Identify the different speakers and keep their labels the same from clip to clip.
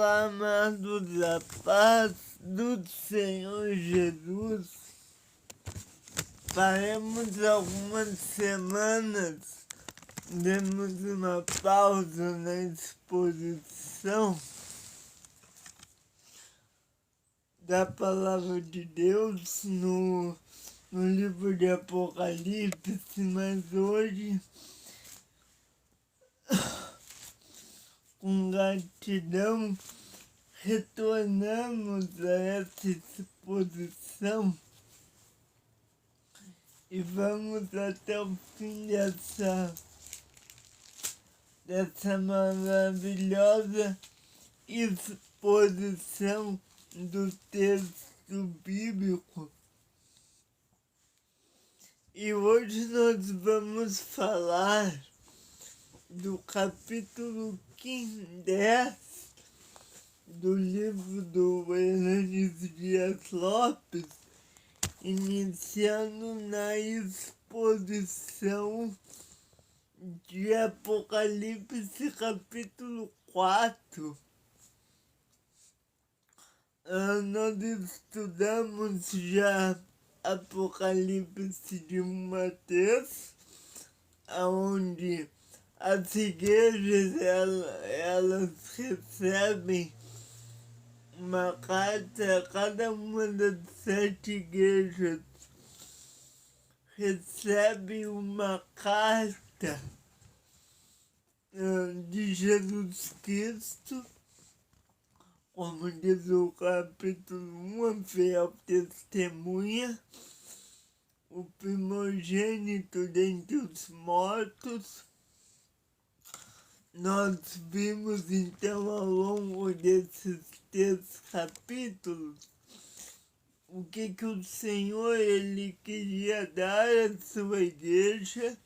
Speaker 1: Olá, amados, a paz do Senhor Jesus. Faremos algumas semanas, demos uma pausa na exposição da Palavra de Deus no livro de Apocalipse, mas hoje, com gratidão, retornamos a essa exposição e vamos até o fim dessa maravilhosa exposição do texto bíblico. E hoje nós vamos falar do capítulo 10 do livro do Hernandes Dias Lopes, iniciando na exposição de Apocalipse capítulo 4. Nós estudamos já Apocalipse de Mateus, onde as igrejas elas recebem uma carta, cada uma das 7 igrejas recebe uma carta de Jesus Cristo, como diz o capítulo 1, a fiel testemunha, o primogênito dentre os mortos. Nós vimos então ao longo desses 3 capítulos o que o Senhor ele queria dar à sua igreja,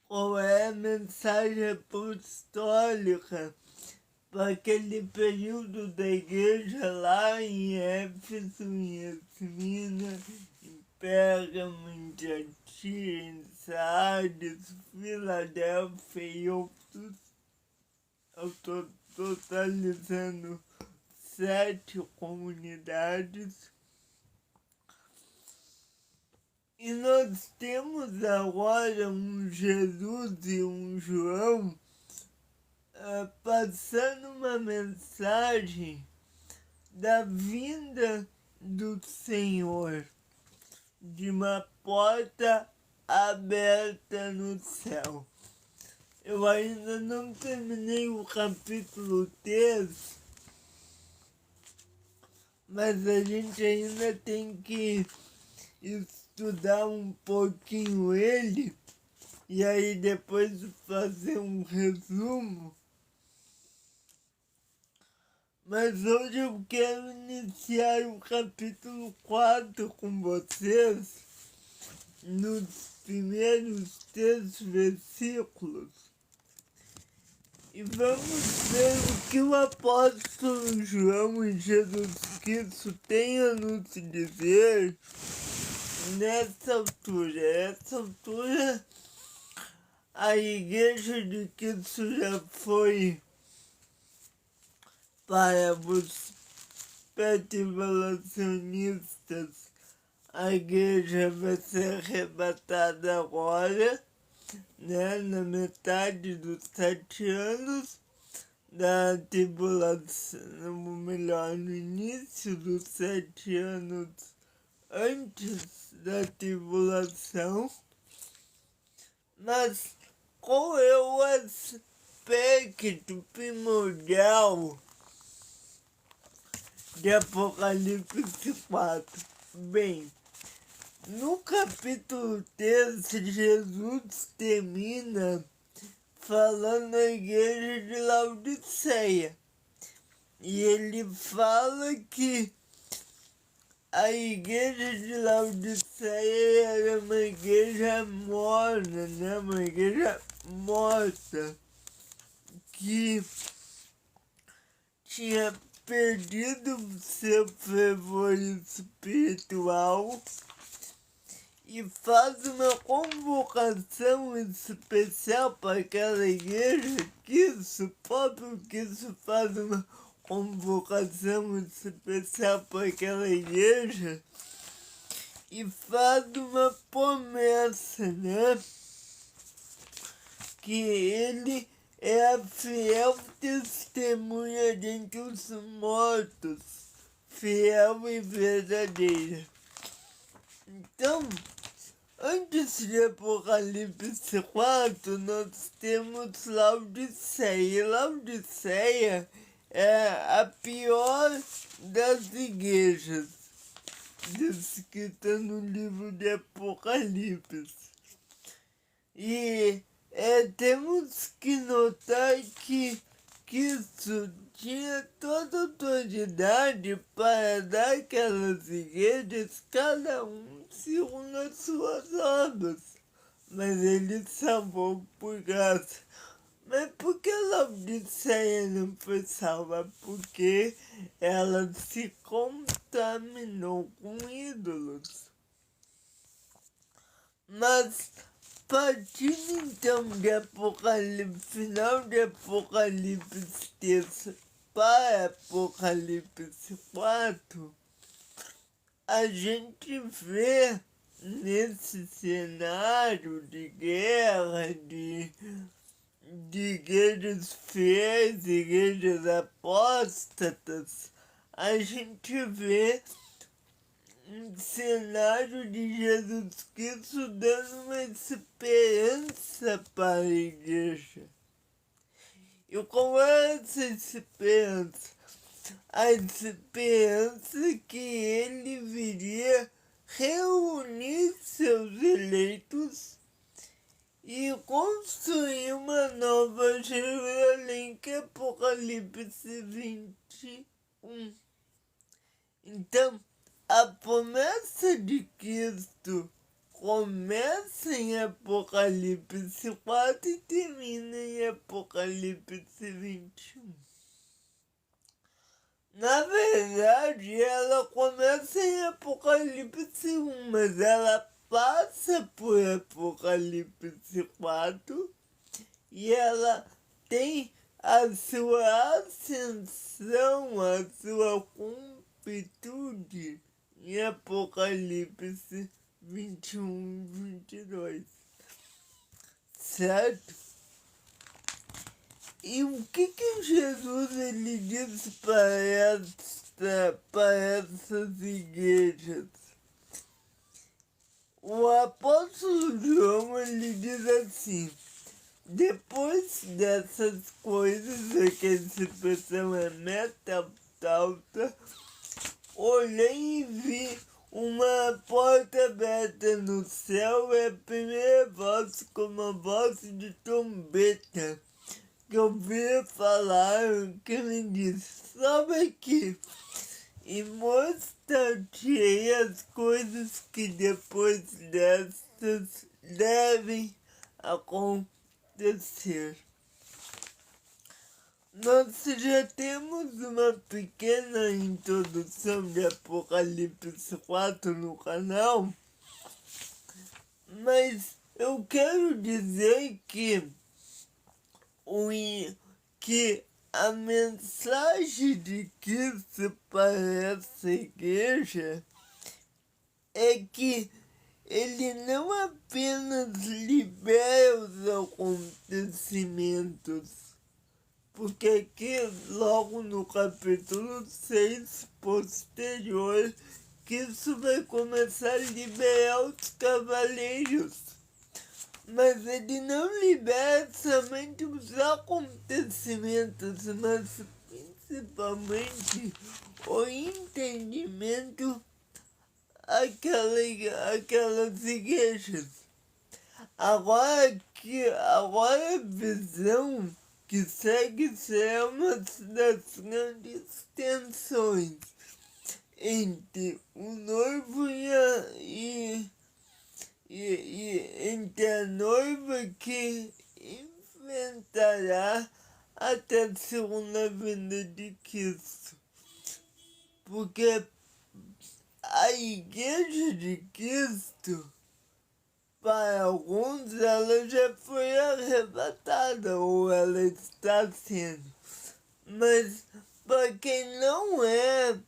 Speaker 1: qual é a mensagem apostólica para aquele período da igreja lá em Éfeso, em Esmina, em Pérgamo, em Tiatira, em Sardes, Filadélfia e outros, totalizando 7 comunidades. E nós temos agora um Jesus e um João passando uma mensagem da vinda do Senhor, de uma porta aberta no céu. Eu ainda não terminei o capítulo 3, mas a gente ainda tem que estudar um pouquinho ele e aí depois fazer um resumo. Mas hoje eu quero iniciar o capítulo 4 com vocês, nos primeiros 3 versículos. E vamos ver o que o apóstolo João e Jesus Cristo têm a nos dizer nessa altura. Essa altura, a igreja de Cristo já foi para os tribulacionistas. A igreja vai ser arrebatada agora, né, na metade dos 7 anos da tribulação, ou melhor, no início dos 7 anos antes da tribulação. Mas qual é o aspecto primordial de Apocalipse 4? Bem, no capítulo 3, Jesus termina falando à igreja de Laodiceia. E ele fala que a igreja de Laodiceia era uma igreja morna, né? Uma igreja morta, que tinha perdido seu fervor espiritual e faz uma convocação especial para aquela igreja, que isso, próprio que isso faz uma convocação especial para aquela igreja e faz uma promessa, né? Que ele é a fiel testemunha dentre os mortos, fiel e verdadeira. Então, antes de Apocalipse 4, nós temos Laodiceia. Laodiceia é a pior das igrejas descrita no livro de Apocalipse. E temos que notar que isso tinha toda a autoridade para dar aquelas igrejas, cada um segundo as suas obras. Mas ele salvou por graça. Mas por que Laodiceia não foi salva? Porque ela se contaminou com ídolos. Mas, partindo então de Apocalipse, final de Apocalipse 3 para Apocalipse 4, a gente vê nesse cenário de guerra, de igrejas fiéis, igrejas apóstatas, a gente vê um cenário de Jesus Cristo dando uma esperança para a igreja. E qual é essa esperança? A esperança que ele viria reunir seus eleitos e construir uma nova Jerusalém, que é Apocalipse 21. Então, a promessa de Cristo começa em Apocalipse 4 e termina em Apocalipse 21. Na verdade, ela começa em Apocalipse 1, mas ela passa por Apocalipse 4 e ela tem a sua ascensão, a sua completude em Apocalipse 21 e 22. Certo? E o que Jesus ele disse para essas igrejas? O apóstolo João ele diz assim: depois dessas coisas, que a expressão é metaptauta, olhei e vi uma porta aberta no céu e a primeira voz como a voz de trombeta que eu ouvi falar, que me disse: sobe aqui e mostra-te as coisas que depois destas devem acontecer. Nós já temos uma pequena introdução de Apocalipse 4 no canal, mas eu quero dizer que a mensagem de Cristo para essa igreja é que ele não apenas libera os acontecimentos, porque aqui logo no capítulo 6 posterior, Cristo vai começar a liberar os cavaleiros. Mas ele não libera somente os acontecimentos, mas principalmente o entendimento aquelas igrejas. Agora a visão que segue será uma das grandes tensões entre o noivo e entre a noiva que enfrentará até a segunda vinda de Cristo. Porque a igreja de Cristo para alguns ela já foi arrebatada ou ela está sendo. Mas para quem não é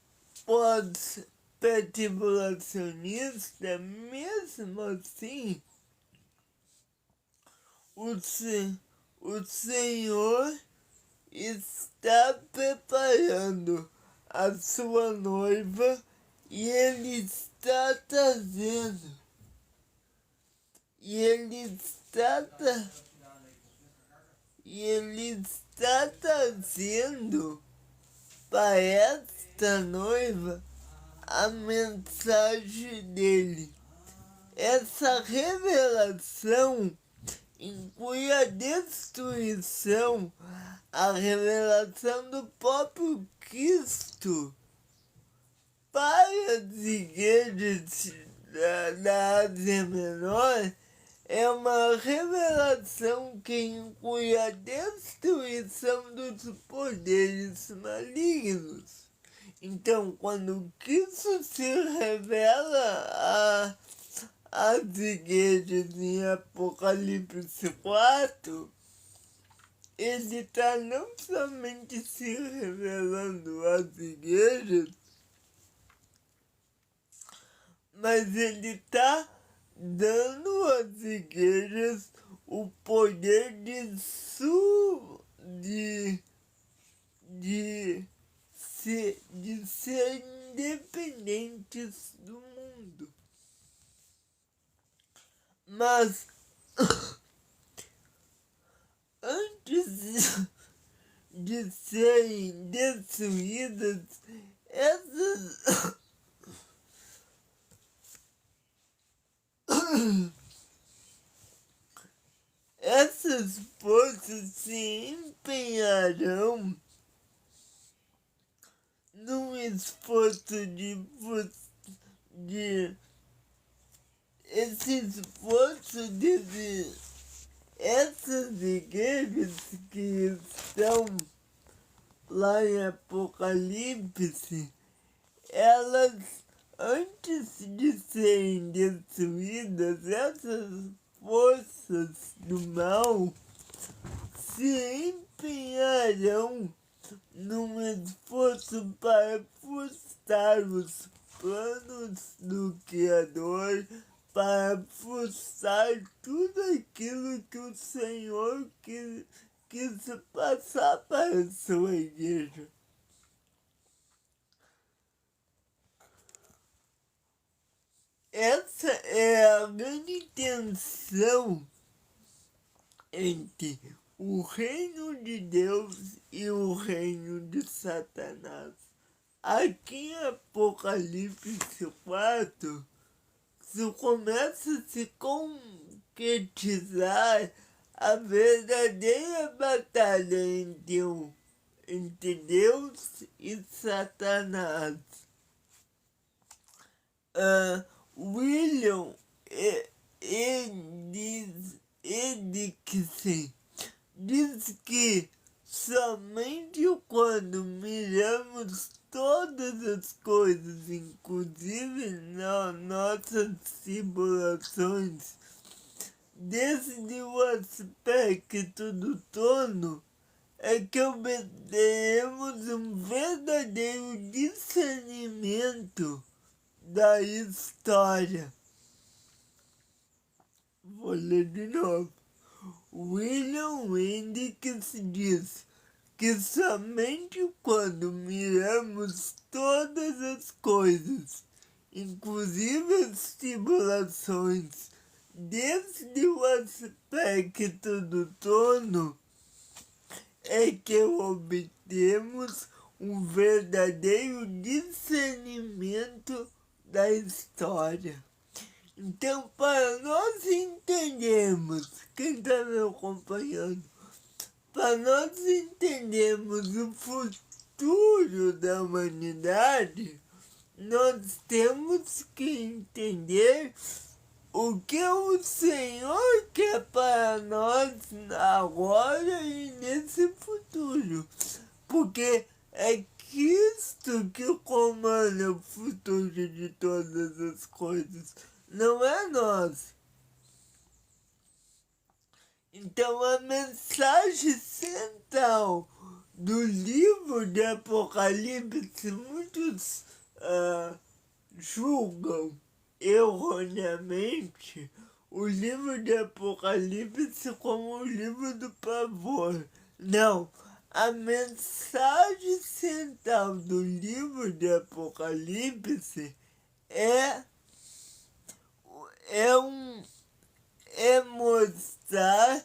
Speaker 1: pós-tribulacionista, mesmo assim, o Senhor está preparando a sua noiva e Ele está trazendo. Ele está trazendo para esta noiva a mensagem dele. Essa revelação inclui a destruição, a revelação do próprio Cristo para as igrejas da Ásia Menor. É uma revelação que inclui a destruição dos poderes malignos. Então, quando Cristo se revela às igrejas em Apocalipse 4, ele está não somente se revelando às igrejas, mas ele está dando às igrejas o poder de ser independentes do mundo. Mas antes de serem destruídas, essas forças se empenharão num esforço essas igrejas que estão lá em Apocalipse, elas, antes de serem destruídas, essas forças do mal se empenharão num esforço para frustrar os planos do Criador, para frustrar tudo aquilo que o Senhor quis passar para a sua igreja. Essa é a grande tensão entre o reino de Deus e o reino de Satanás. Aqui em Apocalipse 4, se começa a se concretizar a verdadeira batalha entre Deus e Satanás. William Erickson diz que somente quando miramos todas as coisas, inclusive nossas tribulações, desde o aspecto do trono, é que obteremos um verdadeiro discernimento da história. Vou ler de novo. William Hendricks diz que somente quando miramos todas as coisas, inclusive as tribulações, desde o aspecto do trono, é que obtemos um verdadeiro discernimento da história. Então, para nós entendermos, quem está me acompanhando, para nós entendermos o futuro da humanidade, nós temos que entender o que o Senhor quer para nós agora e nesse futuro. Porque é Cristo que comanda o futuro de todas as coisas, não é nós. Então a mensagem central do livro de Apocalipse, muitos julgam erroneamente o livro de Apocalipse como o livro do pavor. Não, a mensagem central do livro de Apocalipse é, é, um, é mostrar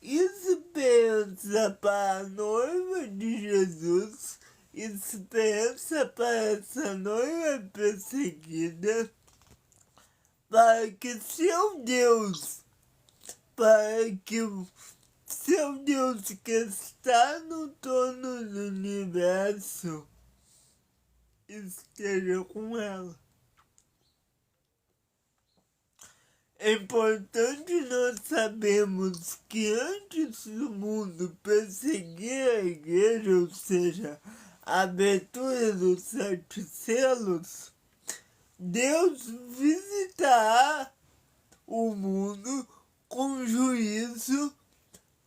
Speaker 1: esperança para a noiva de Jesus, esperança para essa noiva perseguida, para que seu Deus que está no trono do universo esteja com ela. É importante nós sabermos que antes do mundo perseguir a igreja, ou seja, a abertura dos 7 selos, Deus visitará o mundo com juízo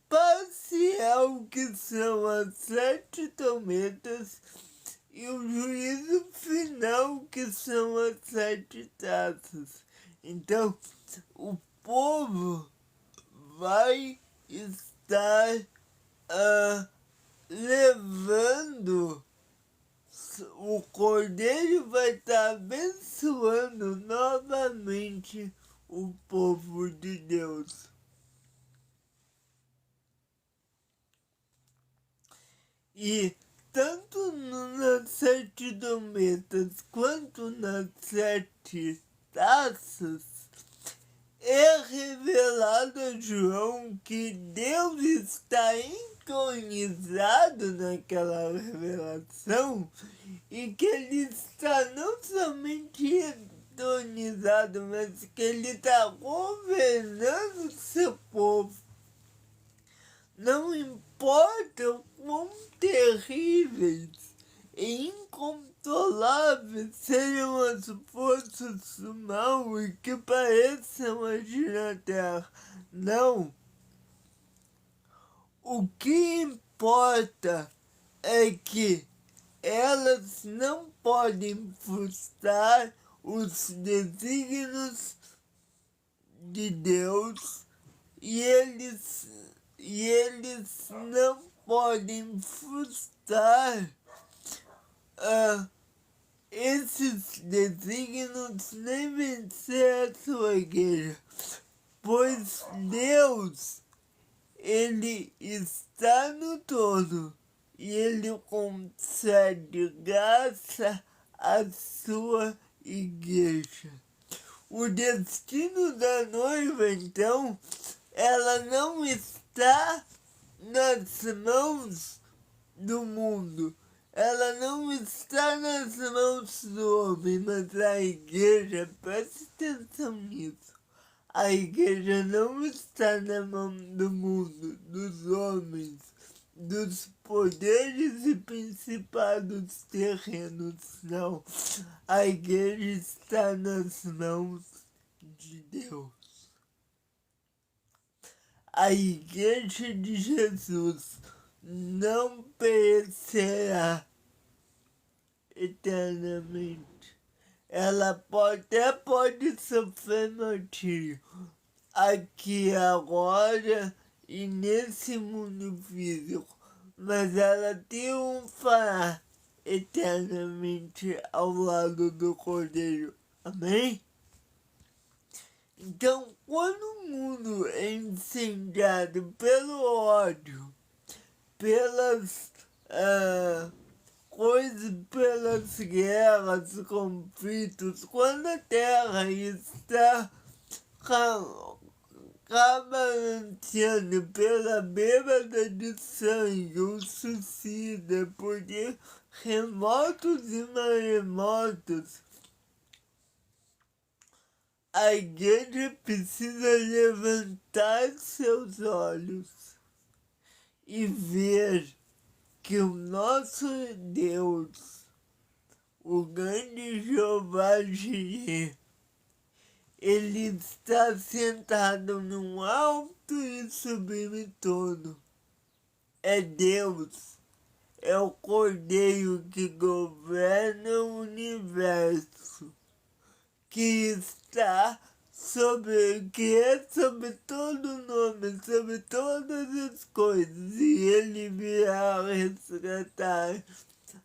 Speaker 1: parcial, que são as 7 trombetas, e o juízo final, que são as 7 taças. Então, o povo vai estar levando, o Cordeiro vai estar abençoando novamente o povo de Deus. E tanto nas 7 trombetas quanto nas 7 taças, é revelado a João que Deus está entronizado naquela revelação e que ele está não somente entronizado, mas que ele está governando seu povo. Não importa o quão terríveis e incontroláveis sejam as forças do mal e que pareçam agir na Terra. Não. O que importa é que elas não podem frustrar os desígnios de Deus e eles não podem frustrar esses desígnios nem vencer a sua igreja, pois Deus, ele está no trono e ele concede graça à sua igreja. O destino da noiva, então, ela não está nas mãos do mundo. Ela não está nas mãos do homem, mas a igreja, preste atenção nisso. A igreja não está na mão do mundo, dos homens, dos poderes e principados terrenos, não. A igreja está nas mãos de Deus. A igreja de Jesus não perecerá eternamente. Ela até pode sofrer martírio aqui agora e nesse mundo físico, mas ela triunfará eternamente ao lado do Cordeiro. Amém? Então, quando o mundo é incendiado pelo ódio, pelas coisas, pelas guerras, conflitos, quando a terra está cabalanteando pela bêbada de sangue, o suicida, por remotos e maremotos, a igreja precisa levantar seus olhos e ver que o nosso Deus, o grande Jeová Jireh, ele está sentado no alto e sublime trono. É Deus, é o Cordeiro que governa o universo, que está que é sobre todo nome, sobre todas as coisas, e ele virá resgatar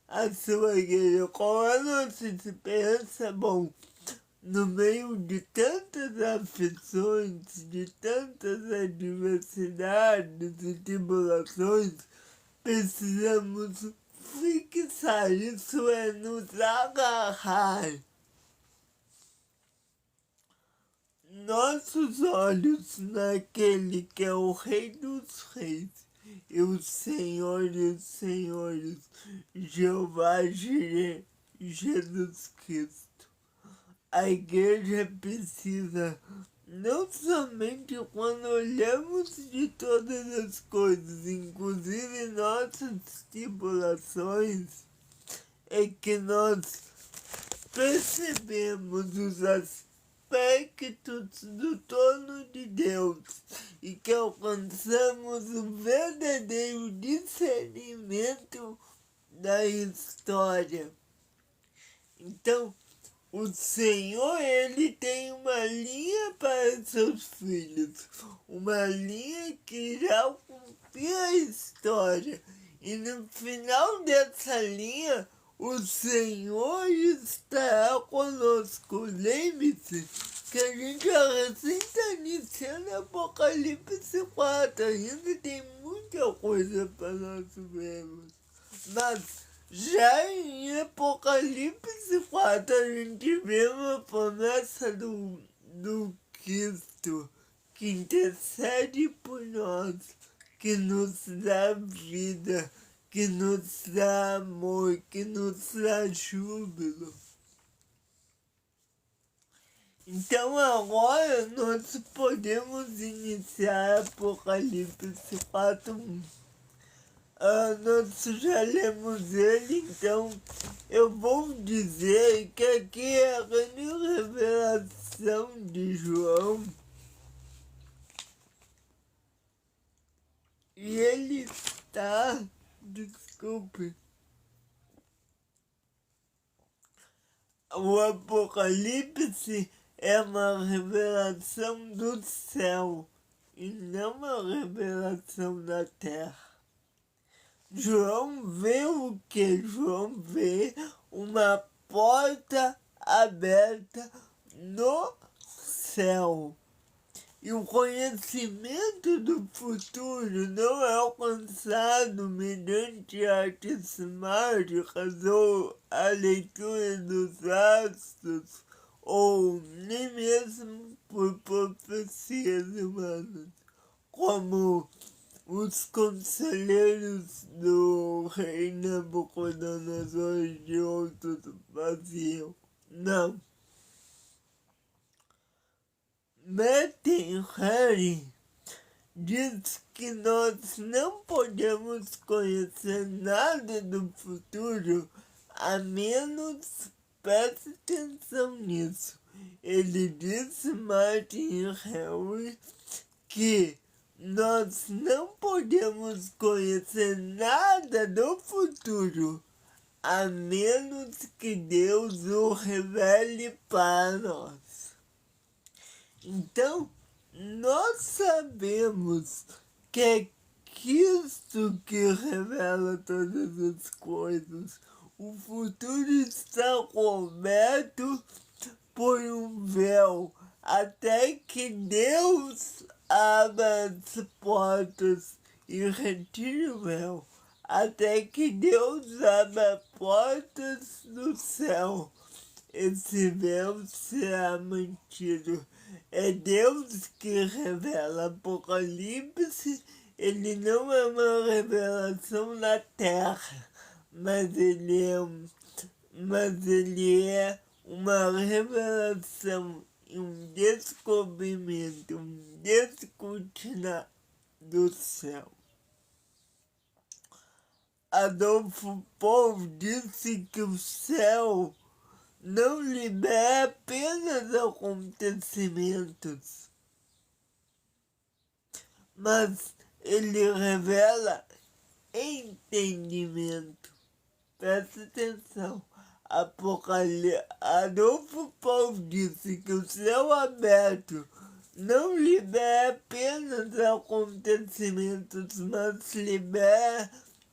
Speaker 1: a sua igreja. Qual é a nossa esperança? Bom, no meio de tantas aflições, de tantas adversidades e tribulações, precisamos fixar, isso é, nos agarrar nossos olhos naquele que é o Rei dos Reis e o Senhor dos Senhores, Jeová Jireh, Jesus Cristo. A igreja precisa, não somente quando olhamos de todas as coisas, inclusive nossas tribulações, é que nós percebemos os aspectos do trono de Deus e que alcançamos o verdadeiro discernimento da história. Então, o Senhor, ele tem uma linha para seus filhos, uma linha que irá cumprir a história. E no final dessa linha, o Senhor estará conosco. Lembre-se que a gente recém está iniciando Apocalipse 4, ainda tem muita coisa para nós vermos. Mas já em Apocalipse 4 a gente vê uma promessa do Cristo que intercede por nós, que nos dá vida, que nos dá amor, que nos dá júbilo. Então agora nós podemos iniciar Apocalipse 4. Nós já lemos ele, então eu vou dizer que aqui é a grande revelação de João. E ele está, desculpe, o Apocalipse é uma revelação do céu e não uma revelação da terra. João vê o que? João vê uma porta aberta no céu. E o conhecimento do futuro não é alcançado mediante artes mágicas ou a leitura dos astros, ou nem mesmo por profecias humanas, como os conselheiros do rei Nabucodonosor de outros faziam. Não. Matthew Henry diz que nós não podemos conhecer nada do futuro a menos, preste atenção nisso. Ele disse, Martin Henry, que nós não podemos conhecer nada do futuro, a menos que Deus o revele para nós. Então, nós sabemos que é Cristo que revela todas as coisas. O futuro está coberto por um véu, até que Deus abra as portas e retire o véu, até que Deus abra portas do céu. Esse véu será mantido. É Deus que revela. Apocalipse, ele não é uma revelação na terra, mas ele é uma revelação, um descobrimento, um descortinar do céu. Adolfo Paul disse que o céu não libera apenas acontecimentos, mas ele revela entendimento. Presta atenção. Adolfo Paulo disse que o céu aberto não libera apenas acontecimentos, mas libera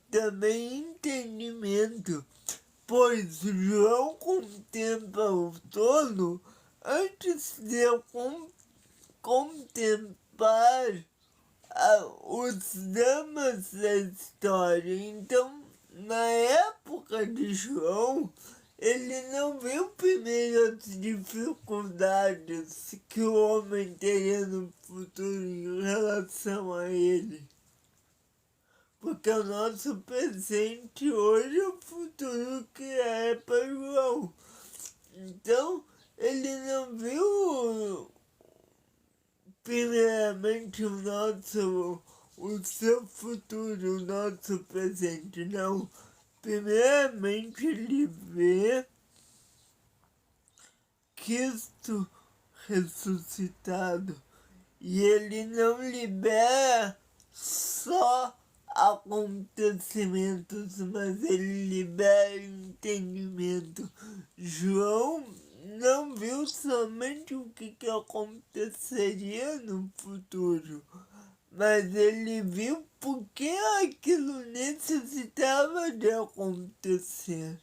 Speaker 1: também entendimento, pois João contempla o trono antes de contemplar os dramas da história. Então, na época de João, ele não viu primeiro as dificuldades que o homem teria no futuro em relação a ele. Porque o nosso presente hoje é o futuro que é para João. Então, ele não viu primeiramente o seu futuro, o nosso presente, não. Primeiramente ele vê Cristo ressuscitado e ele não libera só acontecimentos, mas ele libera entendimento. João não viu somente o que aconteceria no futuro, mas ele viu por que aquilo necessitava de acontecer.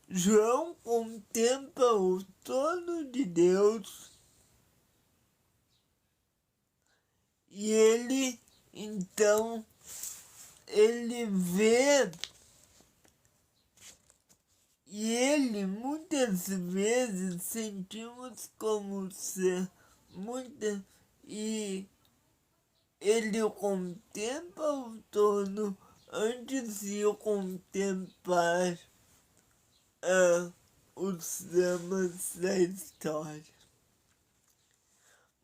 Speaker 1: João contempla o trono de Deus e ele vê e ele muitas vezes sentimos como ser e ele contempla o trono antes de contemplar os dramas da história.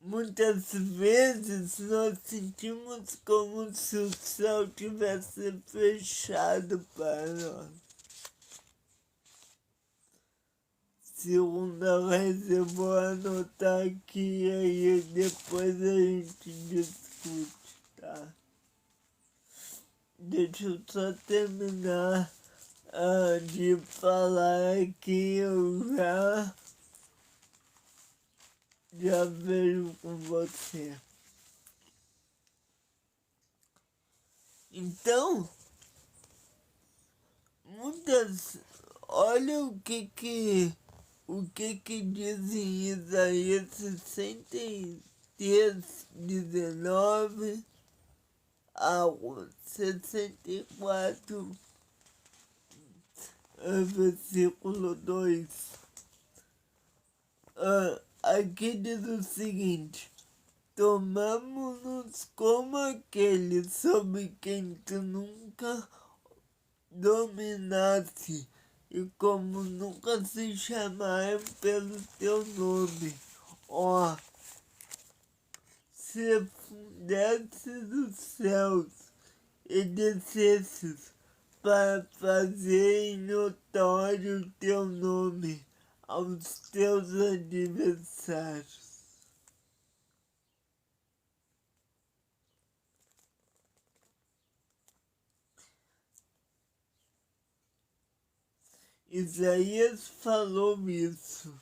Speaker 1: Muitas vezes nós sentimos como se o céu tivesse fechado para nós. Segunda vez eu vou anotar aqui e aí depois a gente discute, tá? Deixa eu só terminar de falar aqui, eu já vejo com você. Então, olha o que diz em Isaías 63, 19 ao 64, versículo 2. Aqui diz o seguinte: tomamos-nos como aquele sobre quem tu nunca dominaste e como nunca se chamaram pelo teu nome. Ó, se fundesses os céus e descesses para fazer notório o teu nome aos teus adversários. Isaías falou isso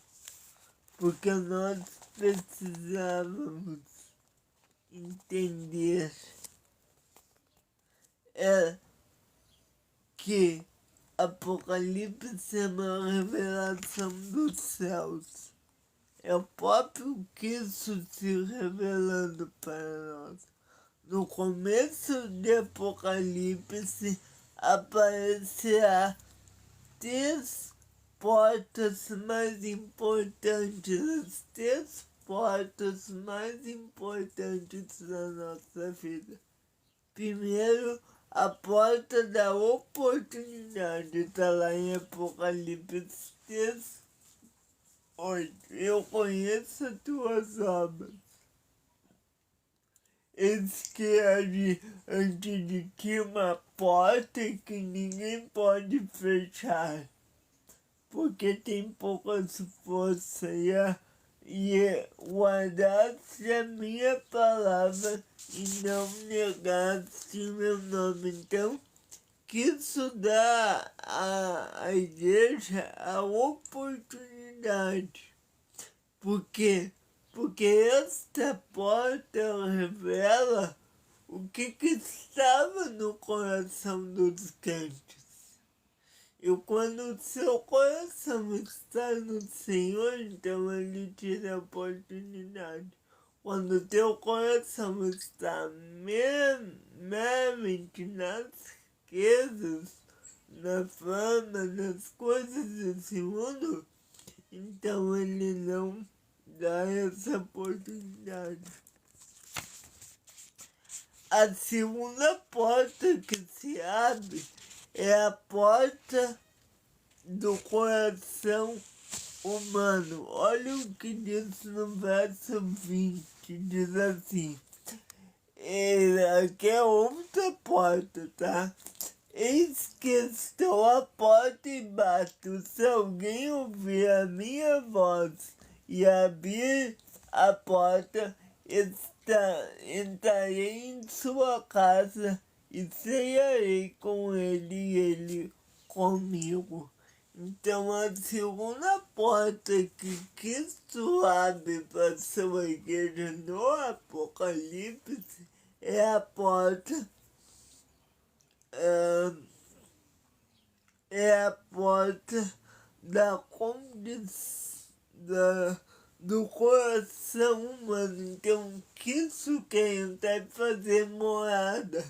Speaker 1: porque nós precisávamos entender que Apocalipse é uma revelação dos céus. É o próprio Cristo se revelando para nós. No começo de Apocalipse aparecerá 3 portas mais importantes, as 3 portas mais importantes da nossa vida. Primeiro, a porta da oportunidade, está lá em Apocalipse 3, 8. Eu conheço as tuas obras. Eis que há diante de ti uma porta que ninguém pode fechar, porque tem poucas forças e guardasse a minha palavra e não negasse o meu nome. Então, que isso dá à igreja a oportunidade. Por quê? Porque esta porta revela o que estava no coração dos crentes. E quando o seu coração está no Senhor, então Ele te dá a oportunidade. Quando o teu coração está meramente nas riquezas, na fama, nas coisas desse mundo, então Ele não dá essa oportunidade. A segunda porta que se abre é a porta do coração humano. Olha o que diz no verso 20, diz assim, aqui é outra porta, tá? Eis que estou à porta e bato. Se alguém ouvir a minha voz e abrir a porta, entrarei em sua casa e cearei com ele e ele comigo. Então a segunda porta que Cristo abre para a sua igreja no Apocalipse é a porta da condição do coração humano. Então, Cristo quer entrar e fazer morada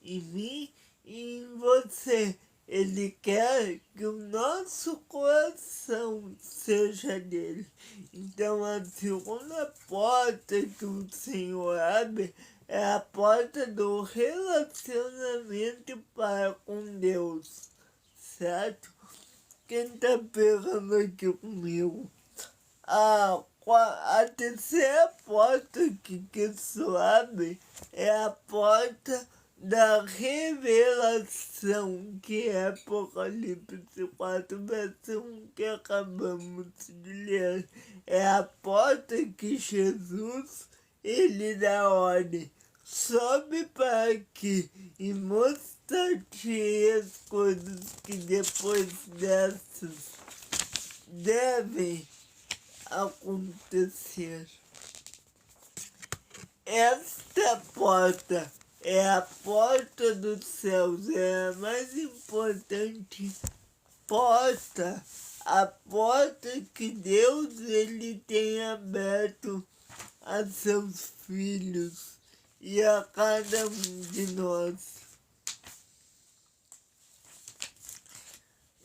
Speaker 1: em mim e em você. Ele quer que o nosso coração seja dele. Então, a segunda porta que o Senhor abre é a porta do relacionamento para com Deus, certo? Quem está pegando aqui comigo? A terceira porta que Cristo abre é a porta da revelação, que é Apocalipse 4, verso 1, que acabamos de ler. É a porta que Jesus, ele dá ordem. Sobe para aqui e mostra-te as coisas que depois dessas devem acontecer. Esta porta é a porta dos céus, é a mais importante porta, a porta que Deus ele tem aberto a seus filhos e a cada um de nós.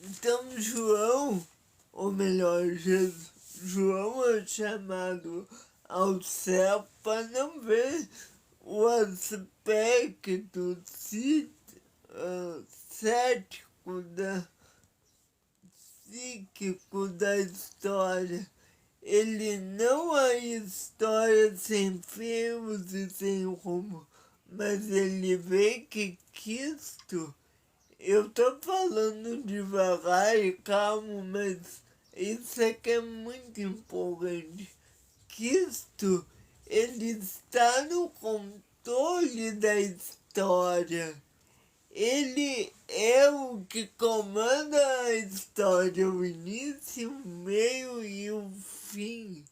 Speaker 1: Então João, ou melhor, João é chamado ao céu para não ver o aspecto psíquico da história. Ele não é história sem fios e sem rumo, mas ele vê que Cristo, eu tô falando devagar e calmo, mas isso aqui é muito empolgante. Cristo, ele está no controle da história. Ele é o que comanda a história, o início, o meio e o fim.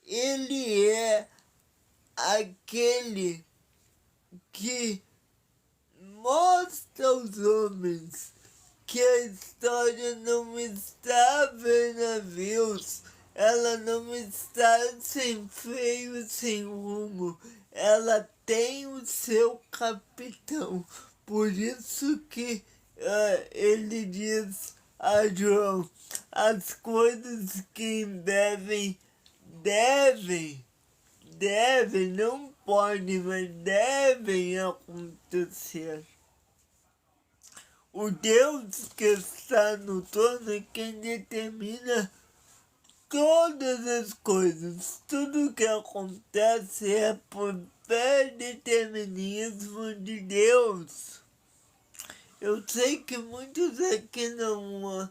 Speaker 1: Ele é aquele que mostra aos homens que a história não está a ver navios, ela não está sem freio, sem rumo, ela tem o seu capitão. Por isso que ele diz a João, as coisas que devem, não podem, mas devem acontecer. O Deus que está no trono é quem determina todas as coisas. Tudo que acontece é por determinismo de Deus. Eu sei que muitos aqui não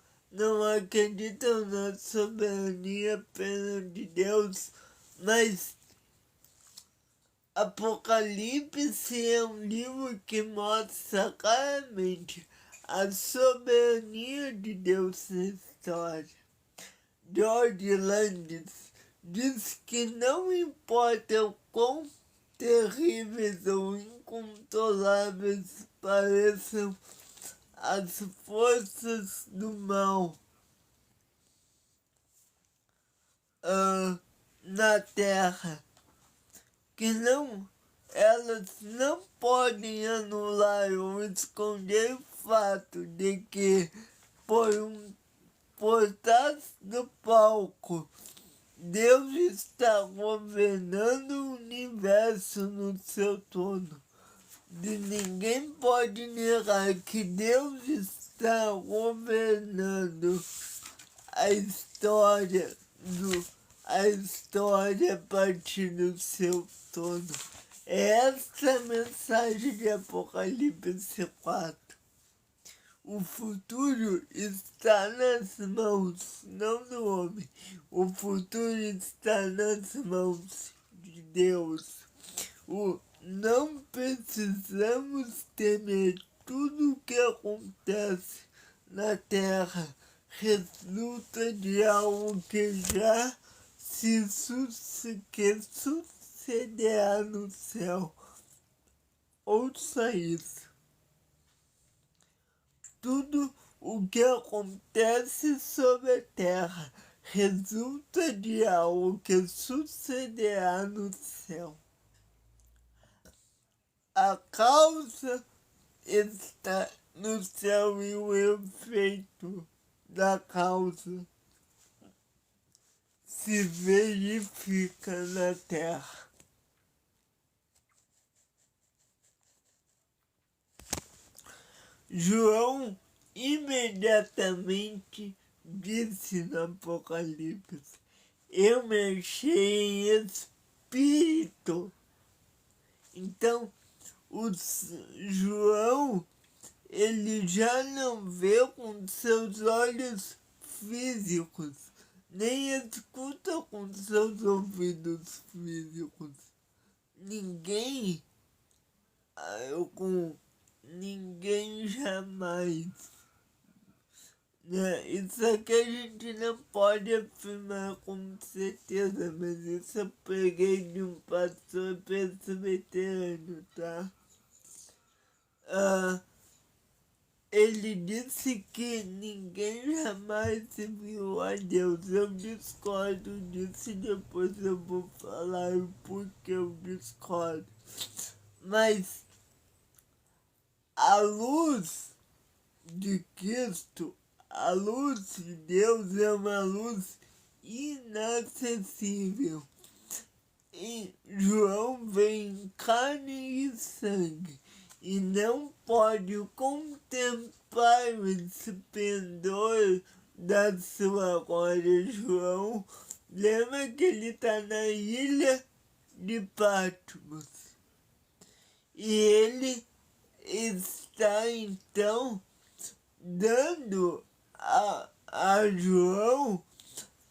Speaker 1: acreditam na soberania plena de Deus, mas Apocalipse é um livro que mostra claramente a soberania de Deus na história. George Landes diz que não importa o quão terríveis ou incontroláveis pareçam as forças do mal na Terra, que elas não podem anular ou esconder o fato de que por trás do palco Deus está governando o universo no seu todo. Ninguém pode negar que Deus está governando a história a partir do seu todo. É essa a mensagem de Apocalipse 4. O futuro está nas mãos, não do homem. O futuro está nas mãos de Deus. Não precisamos temer. Tudo o que acontece na Terra resulta de algo que já que sucederá no céu. Ouça isso. Tudo o que acontece sobre a Terra resulta de algo que sucederá no céu. A causa está no céu e o efeito da causa se verifica na Terra. João imediatamente disse no Apocalipse: eu me achei em espírito. Então, João, ele já não vê com seus olhos físicos, nem escuta com seus ouvidos físicos. Ninguém jamais, né? Isso aqui a gente não pode afirmar com certeza, mas isso eu peguei de um pastor presbiteriano, tá? Ele disse que ninguém jamais viu a Deus. Eu discordo disso e depois eu vou falar o porquê eu discordo. Mas a luz de Cristo, a luz de Deus é uma luz inacessível. E João vem em carne e sangue e não pode contemplar o esplendor da sua glória. João, lembra que ele está na ilha de Patmos e ele está então dando a João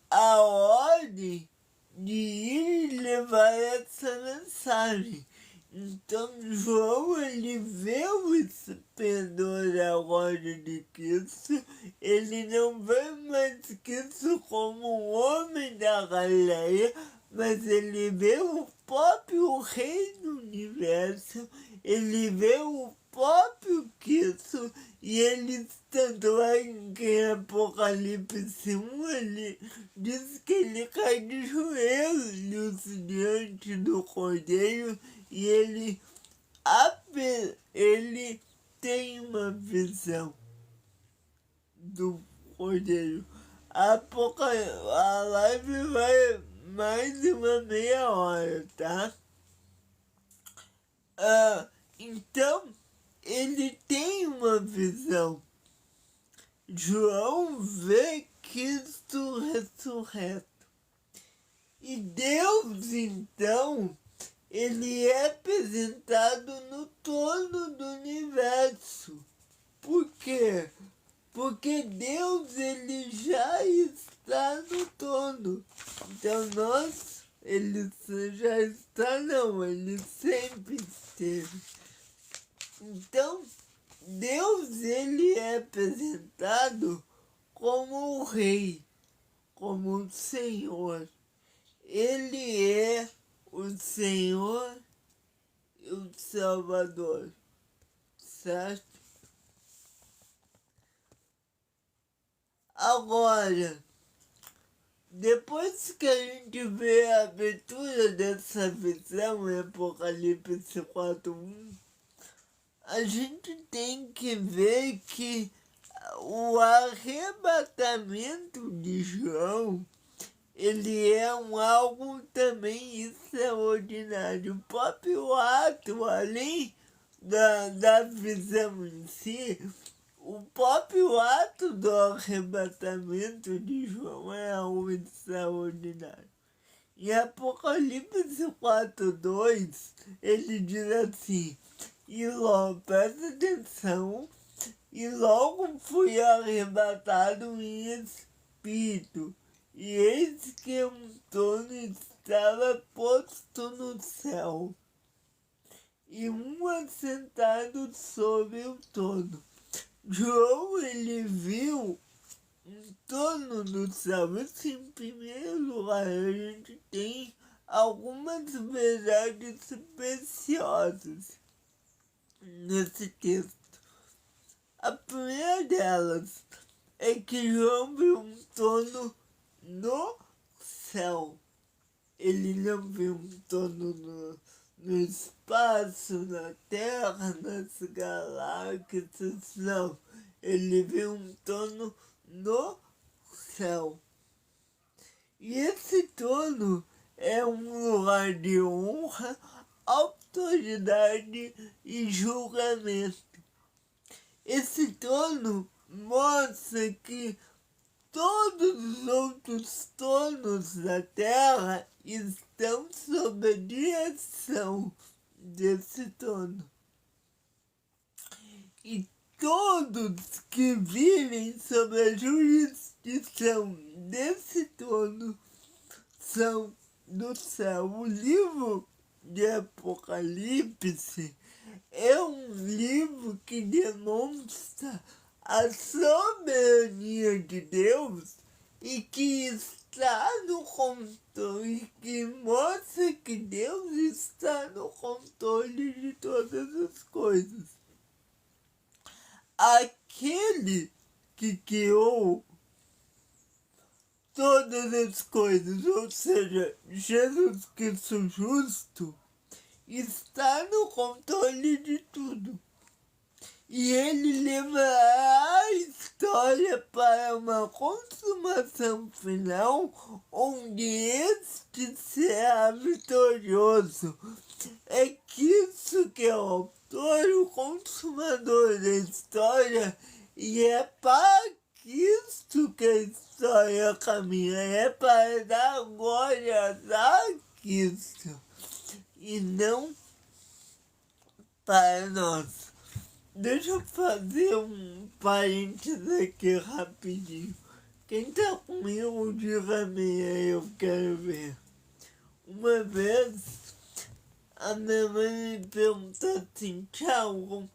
Speaker 1: a ordem de ir levar essa mensagem. Então João, ele vê o esplendor da glória de Cristo, ele não vê mais Cristo como um homem da Galileia, mas ele vê o próprio Rei do Universo, ele vê o próprio Cristo, e ele, tanto é que em Apocalipse 1, ele diz que ele cai de joelhos diante do Cordeiro, e ele tem uma visão do Cordeiro. A live vai mais de uma meia hora, tá? Então, ele tem uma visão. João vê Cristo ressurreto. E Deus, então, ele é apresentado no trono do universo. Por quê? Porque Deus, ele já está no trono. Então ele já está, não, ele sempre esteve. Então, Deus, ele é apresentado como o Rei, como o Senhor. Ele é o Senhor e o Salvador, certo? Agora, depois que a gente vê a abertura dessa visão em Apocalipse 4:1, a gente tem que ver que o arrebatamento de João, ele é algo também extraordinário. O próprio ato, além da visão em si, o próprio ato do arrebatamento de João é algo extraordinário. Em Apocalipse 4:2, ele diz assim, e logo, presta atenção, e logo fui arrebatado em espírito, e eis que um trono estava posto no céu, e um assentado sobre o trono. João, ele viu um trono no céu. Isso, em primeiro lugar, a gente tem algumas verdades preciosas nesse texto. A primeira delas é que João viu um trono no céu. Ele não viu um trono no espaço, na Terra, nas galáxias, não. Ele viu um trono no céu. E esse trono é um lugar de honra, autoridade e julgamento. Esse trono mostra que todos os outros tronos da terra estão sob a direção desse trono. E todos que vivem sob a jurisdição desse trono são do céu. O livro de Apocalipse é um livro que demonstra a soberania de Deus e que está no controle, que mostra que Deus está no controle de todas as coisas. Aquele que criou todas as coisas, ou seja, Jesus Cristo justo, está no controle de tudo. E ele levará a história para uma consumação final, onde este será vitorioso. É que isso que é o autor, o consumador da história, e é para Cristo que a história caminha, é para dar glória a Cristo, e não para nós. Deixa eu fazer um parênteses aqui rapidinho. Quem tá comigo, diga amém aí, eu quero ver. Uma vez, a minha mãe me perguntou assim, tchau,